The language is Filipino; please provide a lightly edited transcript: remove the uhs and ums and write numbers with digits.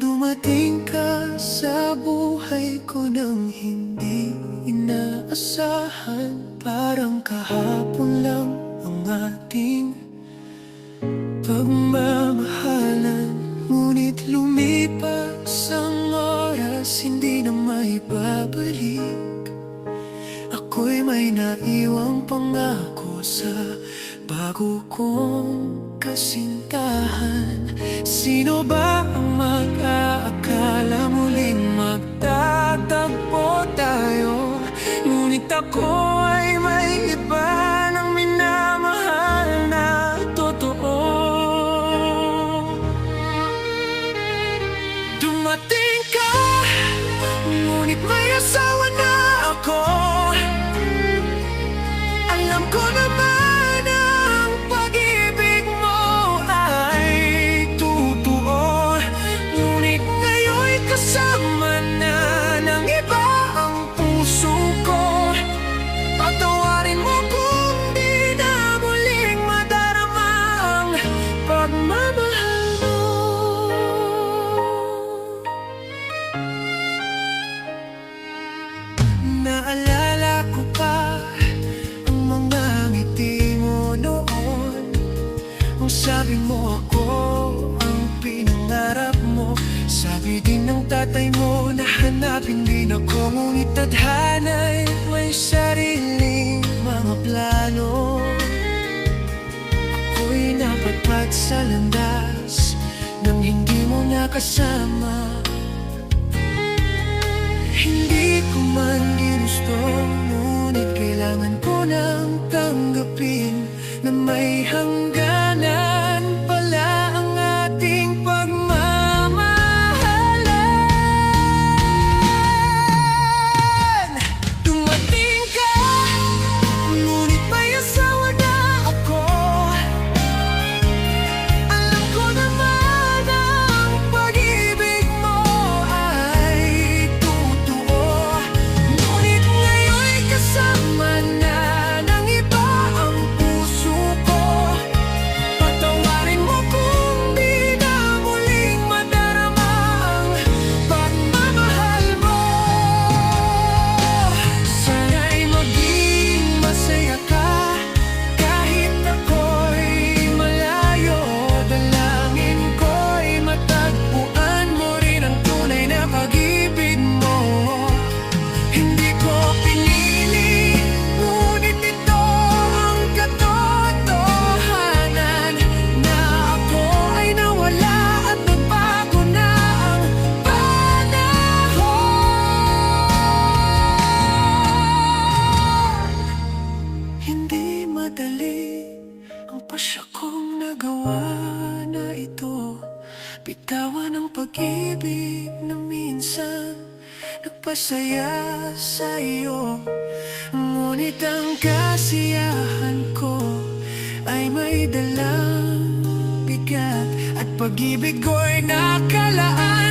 Dumating ka sa buhay ko nang hindi inaasahan. Parang kahapon lang ang ating pagmamahalan. Ngunit lumipas ang oras, hindi na maibabalik. Ako'y may naiwang pangako sa bago kong kasintahan. Sino ba ang mag-aakala muling magtatagpo tayo? Ngunit ako ay may iba ng minamahal na totoo. Dumating ka, ngunit may asawa na ako. Alam ko naman ang pag-ibig mo ay totoo. Ngunit ngayon'y kasama na ng iba ang puso ko. Patawarin mo kung di na muling madarama ang pagmamahal mo. Naalala ko pa ang mga ngiti mo noon. Kung sabi mo ako ang pinangarap mo, sabi din ng tatay mo na hanapin din ako. Ngunit tadhana'y may sariling mga plano. Ako'y napadpad sa landas nang hindi mo nakasama. Hindi ko man ginusto, ngunit kailangan ko nang tanggapin na may hangganan pala ang ating pagmamahalan. Dumating ka, ngunit may asawa na ako. Alam ko naman ang pag-ibig mo ay totoo. Ngunit ngayon'y kasama na ng iba ang puso ko. Patawarin mo kung di na muling madarama ang pagmamahal mo. Sana'y maging masaya ka kahit ako'y malayo. Dalangin ko'y matagpuan mo rin ang tunay na pag-ibig mo. Hindi ko pinili, ngunit ito ang katotohanan, na ako ay nawala at nagbago na ang panahon. Hindi madali ang pasya kong nagawa na ito. Bitawan ang pag-ibig na minsan nagpasaya sa iyo. Ngunit ang kasiyahan ko ay may dalang bigat, at pag-ibig ko'y nakalaan